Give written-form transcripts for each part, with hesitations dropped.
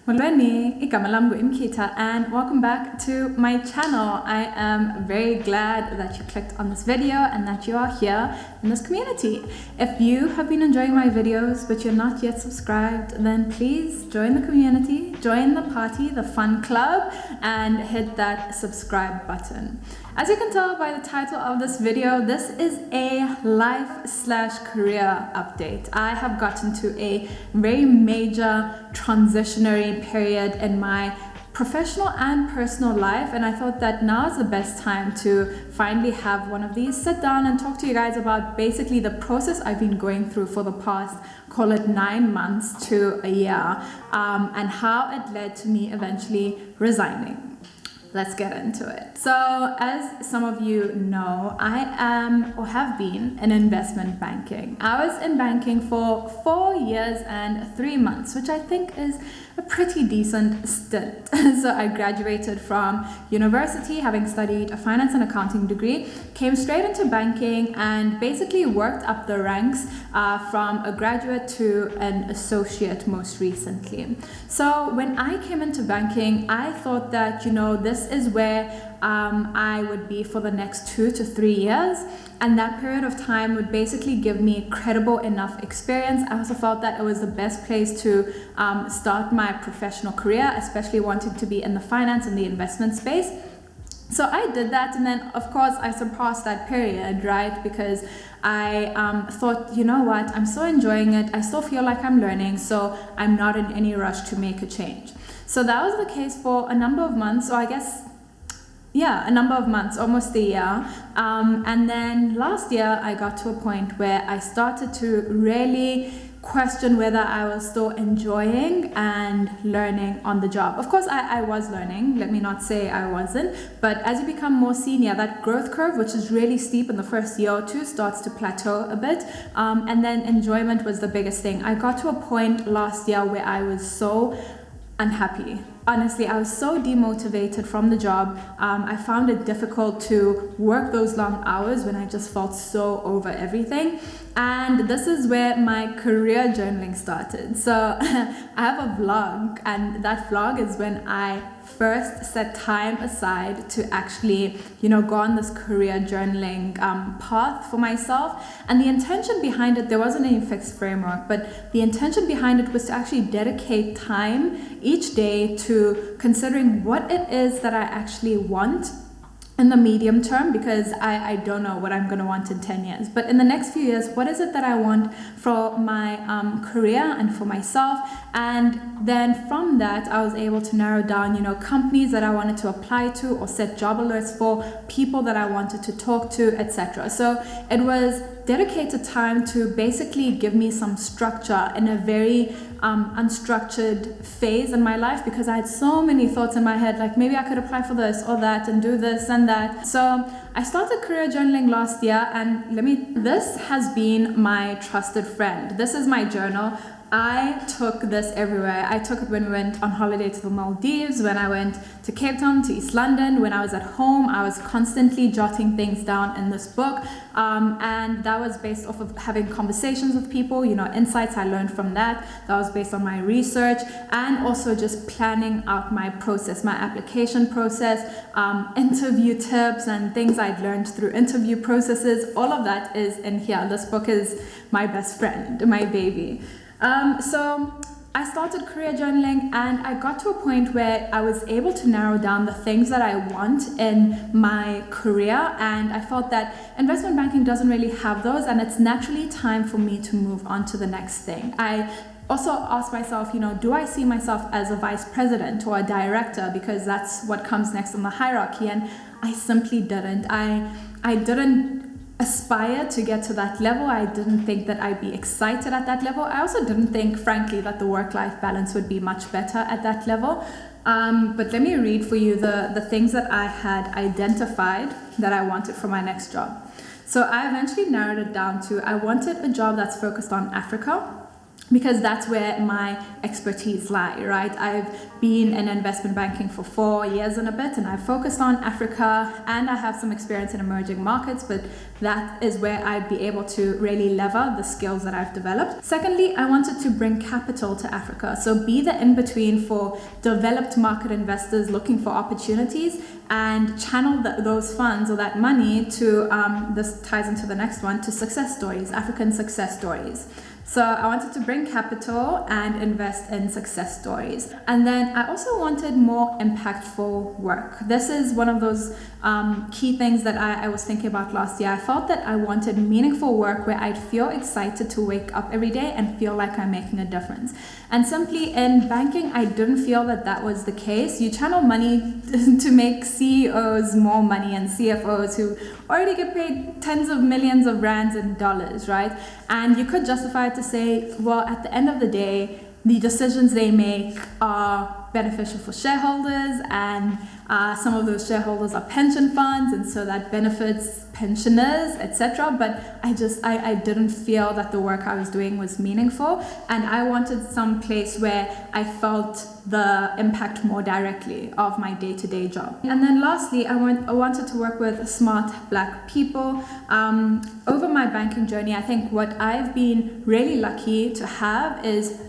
Molweni, igama lam Imkita, and welcome back to my channel. I am very glad that you clicked on this video and that you are here in this community. If you have been enjoying my videos but you're not yet subscribed, then please join the community, join the party, the fun club, and hit that subscribe button. As you can tell by the title of this video, this is a life/career update. I have gotten to a very major transitionary period in my professional and personal life, and I thought that now is the best time to finally have one of these, sit down and talk to you guys about basically the process I've been going through for the past, call it 9 months to a year, and how it led to me eventually resigning. Let's get into it. So as some of you know, I am or have been in investment banking. I was in banking for 4 years and 3 months, which I think is a pretty decent stint. So I graduated from university having studied a finance and accounting degree, came straight into banking and basically worked up the ranks from a graduate to an associate most recently. So when I came into banking, I thought that, this is where I would be for the next 2 to 3 years, and that period of time would basically give me credible enough experience. I also felt that it was the best place to start my professional career, especially wanting to be in the finance and the investment space. So I did that, and then of course I surpassed that period, right? Because I thought, you know what, I'm so enjoying it, I still feel like I'm learning, so I'm not in any rush to make a change. So that was the case for a number of months, or I guess a number of months, almost a year. And then last year I got to a point where I started to really question whether I was still enjoying and learning on the job. Of course, I was learning, let me not say I wasn't, but as you become more senior, that growth curve, which is really steep in the first year or two, starts to plateau a bit. And then enjoyment was the biggest thing. I got to a point last year where I was so unhappy. Honestly, I was so demotivated from the job. I found it difficult to work those long hours when I just felt so over everything. And this is where my career journaling started. So I have a vlog, and that vlog is when I first set time aside to actually, go on this career journaling path for myself. And the intention behind it, there wasn't any fixed framework, but the intention behind it was to actually dedicate time each day to considering what it is that I actually want in the medium term, because I don't know what I'm going to want in 10 years. But in the next few years, what is it that I want for my career and for myself? And then from that, I was able to narrow down, companies that I wanted to apply to or set job alerts for, people that I wanted to talk to, etc. So it was dedicated time to basically give me some structure in a very unstructured phase in my life, because I had so many thoughts in my head, like maybe I could apply for this or that and do this and that. So I started career journaling last year, and this has been my trusted friend. This is my journal. I took this everywhere. I took it when we went on holiday to the Maldives, when I went to Cape Town, to East London, when I was at home. I was constantly jotting things down in this book. And that was based off of having conversations with people, insights I learned from that. That was based on my research, and also just planning out my process, my application process, interview tips and things I'd learned through interview processes. All of that is in here. This book is my best friend, my baby. So I started career journaling, and I got to a point where I was able to narrow down the things that I want in my career, and I felt that investment banking doesn't really have those, and it's naturally time for me to move on to the next thing. I also asked myself, do I see myself as a vice president or a director, because that's what comes next in the hierarchy, and I simply didn't. I didn't aspire to get to that level. I didn't think that I'd be excited at that level. I also didn't think, frankly, that the work-life balance would be much better at that level. But let me read for you the things that I had identified that I wanted for my next job. So I eventually narrowed it down to, I wanted a job that's focused on Africa. because that's where my expertise lie, right? I've been in investment banking for 4 years and a bit, and I've focused on Africa, and I have some experience in emerging markets, but that is where I'd be able to really lever the skills that I've developed. Secondly, I wanted to bring capital to Africa. So be the in-between for developed market investors looking for opportunities, and channel those funds or that money to, this ties into the next one, to success stories, African success stories. So I wanted to bring capital and invest in success stories. And then I also wanted more impactful work. This is one of those key things that I was thinking about last year. I felt that I wanted meaningful work where I'd feel excited to wake up every day and feel like I'm making a difference. And simply in banking, I didn't feel that that was the case. You channel money to make CEOs more money and CFOs who already get paid tens of millions of rands and dollars, right? And you could justify it to say, well, at the end of the day, the decisions they make are beneficial for shareholders, and some of those shareholders are pension funds, and so that benefits pensioners, etc. But I didn't feel that the work I was doing was meaningful, and I wanted some place where I felt the impact more directly of my day-to-day job. And then lastly, I wanted to work with smart Black people. Over my banking journey, I think what I've been really lucky to have is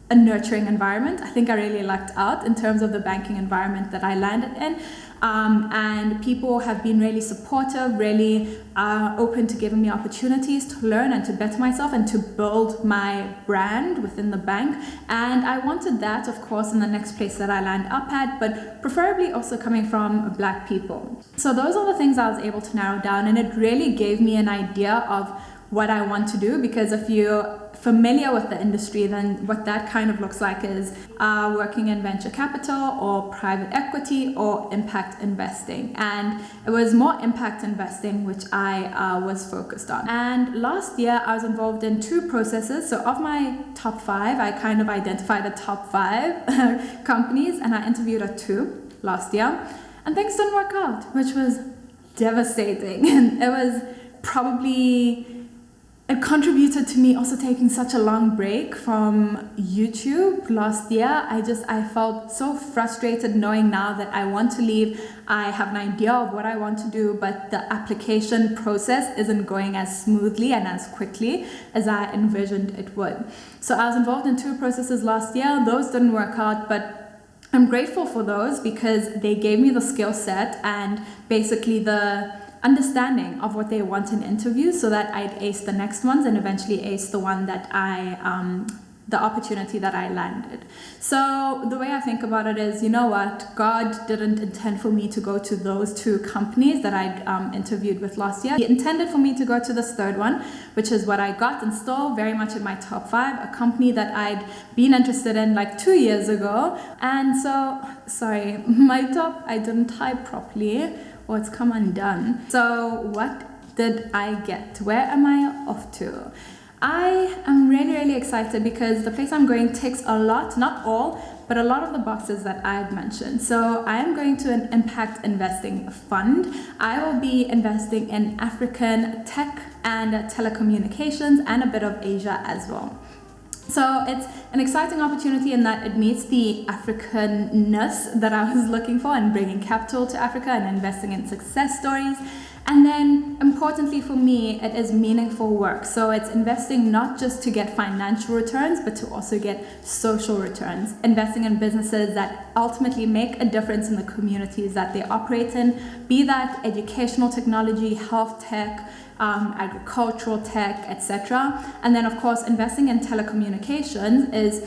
a nurturing environment. I think I really lucked out in terms of the banking environment that I landed in. And people have been really supportive, really open to giving me opportunities to learn and to better myself and to build my brand within the bank. And I wanted that, of course, in the next place that I land up at, but preferably also coming from Black people. So those are the things I was able to narrow down, and it really gave me an idea of what I want to do, because if you're familiar with the industry, then what that kind of looks like is working in venture capital or private equity or impact investing. And it was more impact investing which I was focused on. And last year I was involved in 2 processes. So of my top 5, I kind of identified the top 5 companies, and I interviewed at 2 last year, and things didn't work out, which was devastating. And it was probably, it contributed to me also taking such a long break from YouTube last year. I felt so frustrated knowing now that I want to leave. I have an idea of what I want to do, but the application process isn't going as smoothly and as quickly as I envisioned it would. So I was involved in 2 processes last year. Those didn't work out, but I'm grateful for those because they gave me the skill set and basically the understanding of what they want in interviews, so that I'd ace the next ones and eventually ace the one that the opportunity that I landed. So the way I think about it is, you know what, God didn't intend for me to go to those 2 companies that I'd interviewed with last year. He intended for me to go to this 3rd one, which is what I got, and still very much in my top 5, a company that I'd been interested in like 2 years ago. And so, sorry, my top, I didn't type properly, or it's come undone. So what did I get? Where am I off to? I am really, really excited because the place I'm going ticks a lot, not all, but a lot of the boxes that I've mentioned. So I am going to an impact investing fund. I will be investing in African tech and telecommunications and a bit of Asia as well. So it's an exciting opportunity in that it meets the Africanness that I was looking for, and bringing capital to Africa and investing in success stories. And then importantly for me, it is meaningful work. So it's investing not just to get financial returns, but to also get social returns. Investing in businesses that ultimately make a difference in the communities that they operate in, be that educational technology, health tech, agricultural tech, etc. And then of course, investing in telecommunications is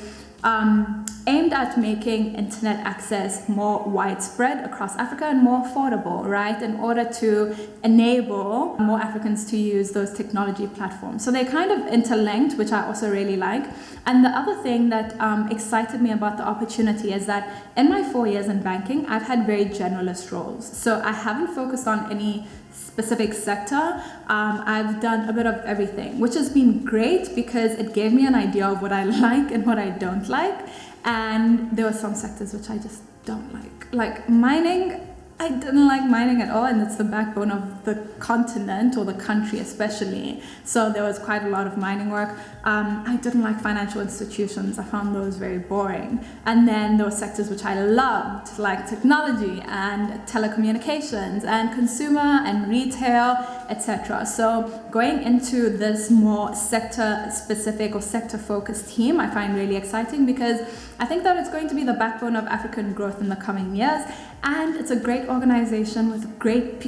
aimed at making internet access more widespread across Africa and more affordable, right? In order to enable more Africans to use those technology platforms. So they kind of interlinked, which I also really like. And the other thing that excited me about the opportunity is that in my 4 years in banking, I've had very generalist roles. So I haven't focused on any specific sector. I've done a bit of everything, which has been great because it gave me an idea of what I like and what I don't like. And there were some sectors which I just don't like. Like mining, I didn't like mining at all, and it's the backbone of the continent or the country especially. So there was quite a lot of mining work. I didn't like financial institutions. I found those very boring. And then there were sectors which I loved, like technology and telecommunications and consumer and retail, etc. So going into this more sector specific or sector focused team, I find really exciting because I think that it's going to be the backbone of African growth in the coming years, and it's a great organization with great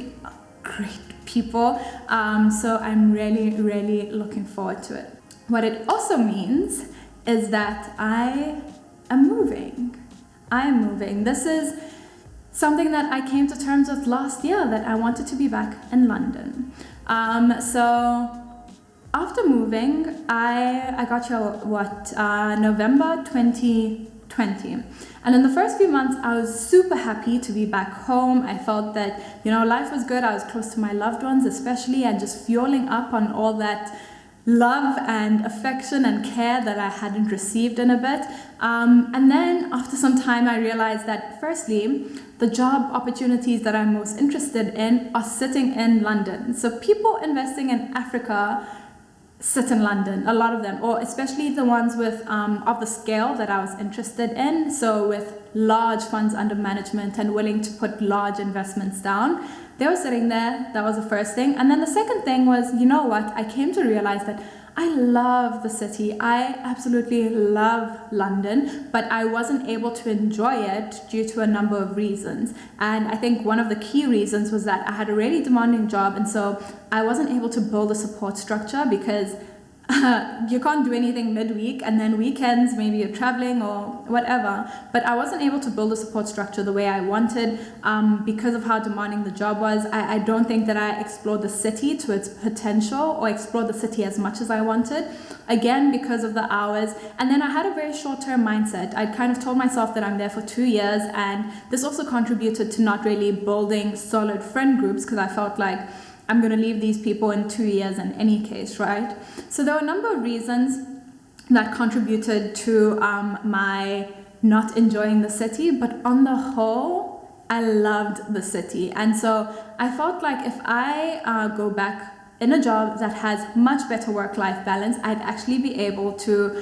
people. So I'm really looking forward to it. What it also means is that I am moving. This is something that I came to terms with last year, that I wanted to be back in London. So after moving, I got here, November 2020. And in the first few months, I was super happy to be back home. I felt that, life was good. I was close to my loved ones, especially, and just fueling up on all that love and affection and care that I hadn't received in a bit. And then after some time, I realized that firstly, the job opportunities that I'm most interested in are sitting in London. So people investing in Africa sit in London, a lot of them, or especially the ones with of the scale that I was interested in. So with large funds under management and willing to put large investments down, they were sitting there. That was the first thing. And then the second thing was, I came to realize that I love the city. I absolutely love London, but I wasn't able to enjoy it due to a number of reasons. And I think one of the key reasons was that I had a really demanding job, and so I wasn't able to build a support structure because you can't do anything midweek, and then weekends maybe you're traveling or whatever. But I wasn't able to build a support structure the way I wanted because of how demanding the job was. I don't think that I explored the city to its potential or explored the city as much as I wanted, again because of the hours. And then I had a very short-term mindset. I kind of told myself that I'm there for 2 years, and this also contributed to not really building solid friend groups because I felt like I'm going to leave these people in 2 years in any case, right? So there were a number of reasons that contributed to my not enjoying the city, but on the whole, I loved the city. And so I felt like if I go back in a job that has much better work-life balance, I'd actually be able to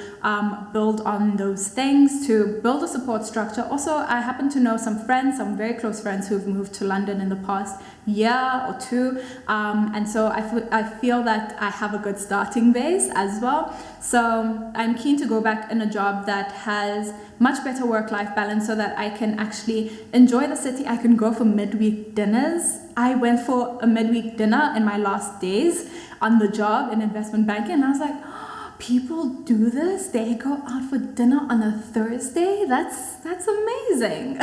build on those things, to build a support structure. Also, I happen to know some friends, some very close friends who've moved to London in the past year or two. And so I feel that I have a good starting base as well. So I'm keen to go back in a job that has much better work-life balance so that I can actually enjoy the city. I can go for midweek dinners. I went for a midweek dinner in my last days on the job in investment banking, and I was like, oh, people do this? They go out for dinner on a Thursday? That's amazing.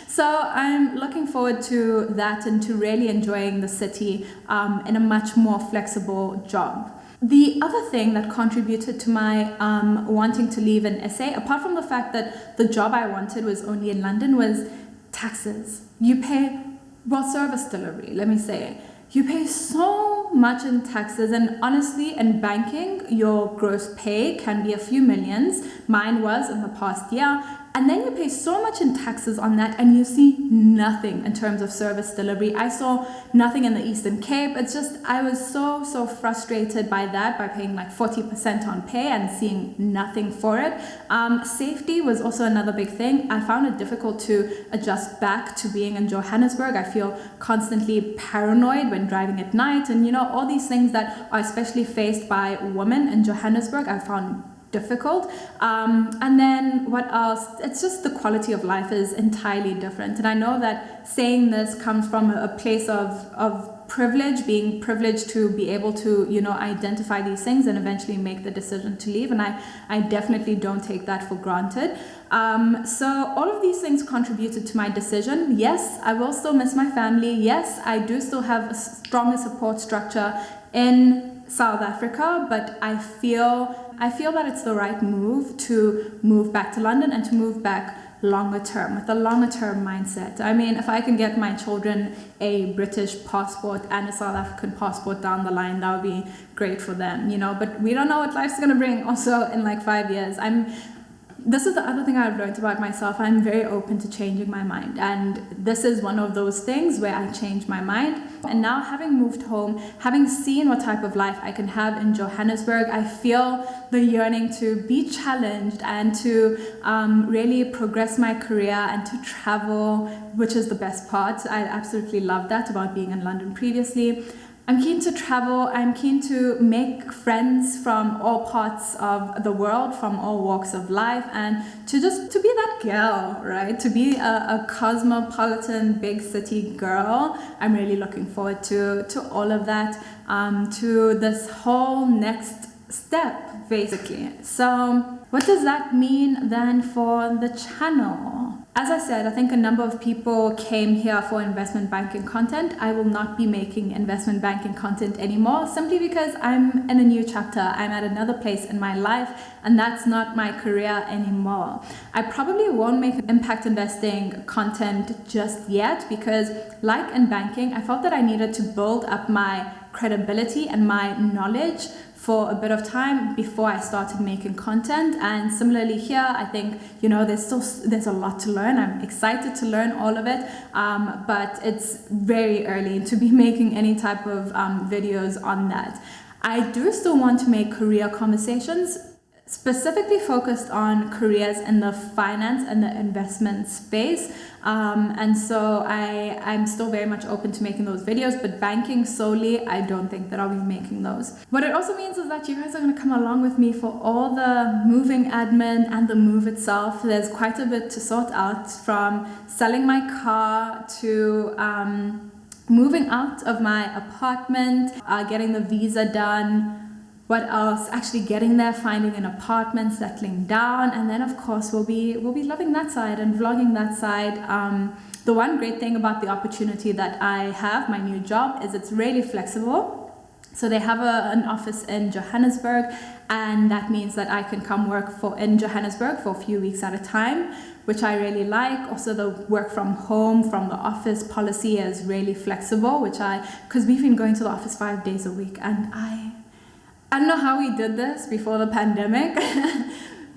So I'm looking forward to that and to really enjoying the city in a much more flexible job. The other thing that contributed to my wanting to leave in SA, apart from the fact that the job I wanted was only in London, was taxes. You pay, service delivery, let me say. You pay so much in taxes, and honestly, in banking, your gross pay can be a few millions. Mine was in the past year. And then you pay so much in taxes on that, and you see nothing in terms of service delivery. I saw nothing in the Eastern Cape. It's just, I was so frustrated by that, by paying like 40% on pay and seeing nothing for it. Safety was also another big thing. I found it difficult to adjust back to being in Johannesburg. I feel constantly paranoid when driving at night, and all these things that are especially faced by women in Johannesburg, I found difficult. And then what else? It's just the quality of life is entirely different. And I know that saying this comes from a place of privilege, being privileged to be able to, identify these things and eventually make the decision to leave. And I definitely don't take that for granted. So all of these things contributed to my decision. Yes, I will still miss my family. Yes, I do still have a stronger support structure in South Africa, but I feel that it's the right move to move back to London and to move back longer term, with a longer term mindset. I mean, if I can get my children a British passport and a South African passport down the line, that would be great for them, but we don't know what life's going to bring also in like 5 years. This is the other thing I've learned about myself. I'm very open to changing my mind. And this is one of those things where I changed my mind. And now, having moved home, having seen what type of life I can have in Johannesburg, I feel the yearning to be challenged and to really progress my career and to travel, which is the best part. I absolutely love that about being in London previously. I'm keen to travel. I'm keen to make friends from all parts of the world, from all walks of life, and to be that girl, right? To be a cosmopolitan big city girl. I'm really looking forward to all of that, to this whole next step, basically. So what does that mean then for the channel? As I said, I think a number of people came here for investment banking content. I will not be making investment banking content anymore, simply because I'm in a new chapter. I'm at another place in my life, and that's not my career anymore. I probably won't make impact investing content just yet because, like in banking, I felt that I needed to build up my credibility and my knowledge for a bit of time before I started making content. And similarly here, I think, there's a lot to learn. I'm excited to learn all of it, but it's very early to be making any type of videos on that. I do still want to make career conversations, specifically focused on careers in the finance and the investment space. And so I'm still very much open to making those videos, but banking solely, I don't think that I'll be making those. What it also means is that you guys are going to come along with me for all the moving admin and the move itself. There's quite a bit to sort out, from selling my car to moving out of my apartment, getting the visa done. What else? Actually getting there, finding an apartment, settling down, and then of course we'll be loving that side and vlogging that side. The one great thing about the opportunity that I have, my new job, is it's really flexible. So they have an office in Johannesburg, and that means that I can come work in Johannesburg for a few weeks at a time, which I really like. Also, the work from home, from the office policy is really flexible, because we've been going to the office 5 days a week, and I don't know how we did this before the pandemic,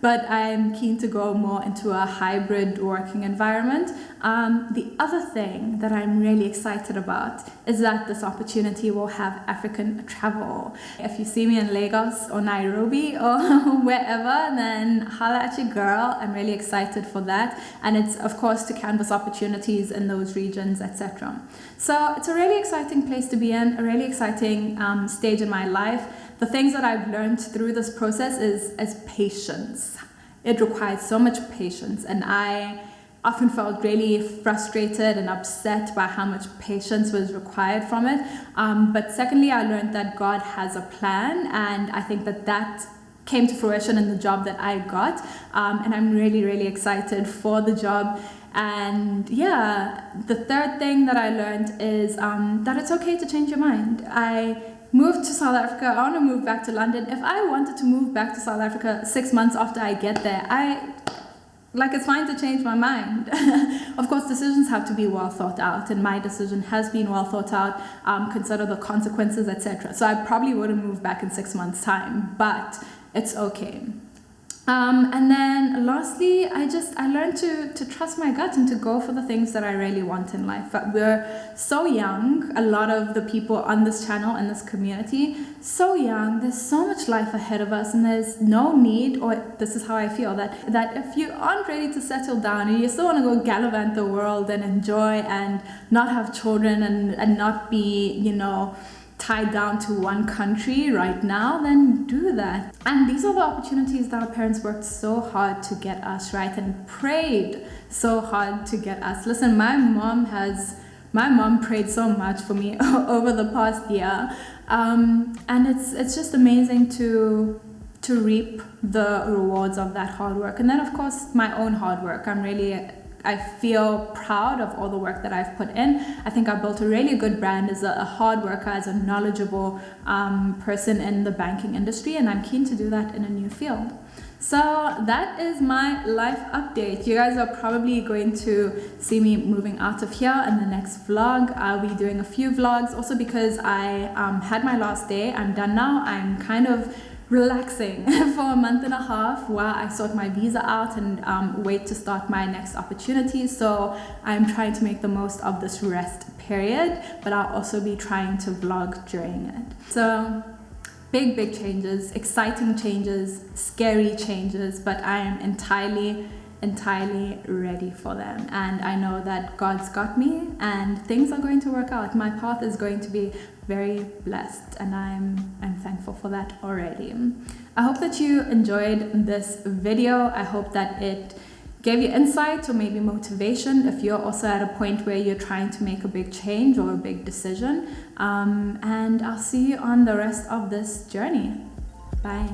but I'm keen to go more into a hybrid working environment. The other thing that I'm really excited about is that this opportunity will have African travel. If you see me in Lagos or Nairobi or wherever, then holla at your girl. I'm really excited for that. And it's, of course, to canvas opportunities in those regions, etc. So it's a really exciting place to be in, a really exciting stage in my life. The things that I've learned through this process is patience. It requires so much patience, and I often felt really frustrated and upset by how much patience was required from it. But secondly, I learned that God has a plan, and I think that came to fruition in the job that I got. And I'm really, really excited for the job. And yeah, the third thing that I learned is that it's okay to change your mind. I moved to South Africa. I want to move back to London. If I wanted to move back to South Africa 6 months after I get there, it's fine to change my mind. Of course, decisions have to be well thought out, and my decision has been well thought out. Consider the consequences, etc. So I probably wouldn't move back in 6 months' time, but it's okay. And then lastly, I learned to trust my gut and to go for the things that I really want in life. We're so young, a lot of the people on this channel and this community, so young, there's so much life ahead of us, and there's no need, or this is how I feel, that if you aren't ready to settle down and you still want to go gallivant the world and enjoy and not have children and not be, tied down to one country right now, then do that. And these are the opportunities that our parents worked so hard to get us, right? And prayed so hard to get us. Listen, my mom prayed so much for me over the past year. And it's just amazing to reap the rewards of that hard work. And then of course my own hard work. I feel proud of all the work that I've put in. I think I built a really good brand as a hard worker, as a knowledgeable person in the banking industry, and I'm keen to do that in a new field. So that is my life update. You guys are probably going to see me moving out of here in the next vlog. I'll be doing a few vlogs also because I had my last day. I'm done now. I'm kind of relaxing for a month and a half while I sort my visa out and wait to start my next opportunity. So I'm trying to make the most of this rest period, but I'll also be trying to vlog during it. So big changes, exciting changes, scary changes, but I am entirely ready for them, and I know that God's got me and things are going to work out. My path is going to be very blessed, and I'm thankful for that already. I hope that you enjoyed this video. I hope that it gave you insight or maybe motivation if you're also at a point where you're trying to make a big change or a big decision. And I'll see you on the rest of this journey. Bye.